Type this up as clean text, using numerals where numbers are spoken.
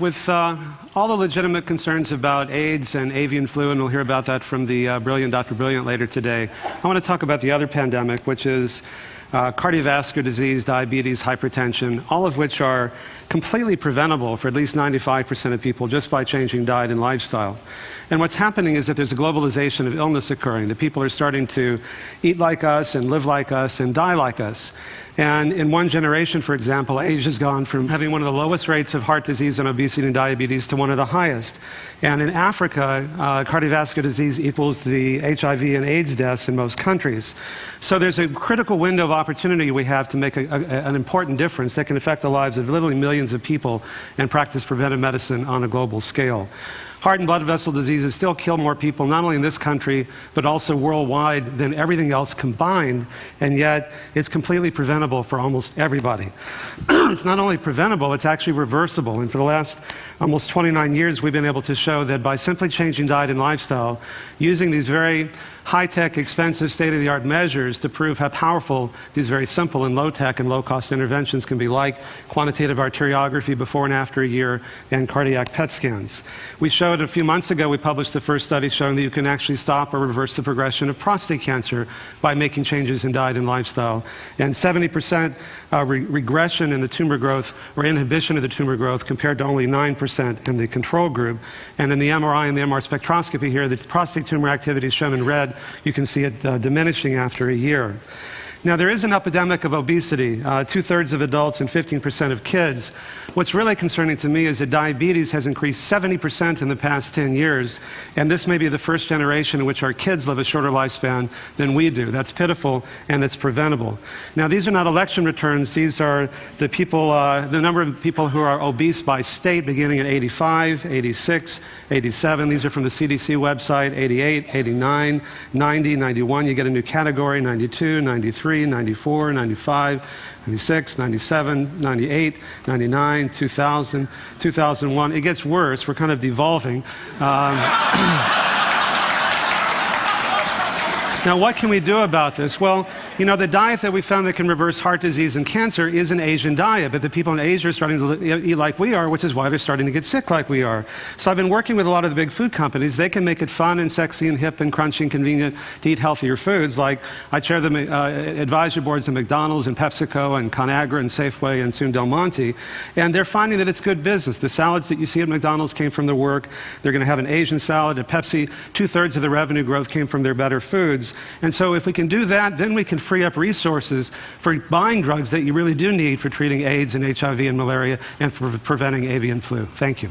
with all the legitimate concerns about AIDS and avian flu, and we'll hear about that from the brilliant Dr. Brilliant later today, I want to talk about the other pandemic, which is cardiovascular disease, diabetes, hypertension, all of which are completely preventable for at least 95% of people just by changing diet and lifestyle. And what's happening is that there's a globalization of illness occurring. The people are starting to eat like us and live like us and die like us. And in one generation, for example, Asia's gone from having one of the lowest rates of heart disease and obesity and diabetes to one of the highest. And in Africa, cardiovascular disease equals the HIV and AIDS deaths in most countries. So there's a critical window of opportunity we have to make an important difference that can affect the lives of literally millions of people and practice preventive medicine on a global scale. Heart and blood vessel diseases still kill more people, not only in this country, but also worldwide than everything else combined, and yet it's completely preventable for almost everybody. It's not only preventable, it's actually reversible. And for the last almost 29 years, we've been able to show that by simply changing diet and lifestyle, using these very high-tech, expensive, state-of-the-art measures to prove how powerful these very simple and low-tech and low-cost interventions can be, like quantitative arteriography before and after a year and cardiac PET scans. We showed a few months ago, we published the first study showing that you can actually stop or reverse the progression of prostate cancer by making changes in diet and lifestyle. And 70% regression in the tumor growth or inhibition of the tumor growth compared to only 9% in the control group. And in the MRI and the MR spectroscopy here, the prostate tumor activity is shown in red. You can see it diminishing after a year. Now, there is an epidemic of obesity, 2/3 of adults and 15% of kids. What's really concerning to me is that diabetes has increased 70% in the past 10 years, and this may be the first generation in which our kids live a shorter lifespan than we do. That's pitiful, and it's preventable. Now, these are not election returns. These are the people, the number of people who are obese by state beginning at 85, 86, 87. These are from the CDC website, 88, 89, 90, 91. You get a new category, 92, 93. 94, 95, 96, 97, 98, 99, 2000, 2001. It gets worse. We're kind of devolving. Now, what can we do about this? Well, you know, the diet that we found that can reverse heart disease and cancer is an Asian diet, but the people in Asia are starting to eat like we are, which is why they're starting to get sick like we are. So I've been working with a lot of the big food companies. They can make it fun and sexy and hip and crunchy and convenient to eat healthier foods. Like, I chair the advisory boards of McDonald's and PepsiCo and ConAgra and Safeway and soon Del Monte, and they're finding that it's good business. The salads that you see at McDonald's came from their work. They're going to have an Asian salad. At Pepsi, 2/3 of the revenue growth came from their better foods. And so if we can do that, then we can free up resources for buying drugs that you really do need for treating AIDS and HIV and malaria and for preventing avian flu. Thank you.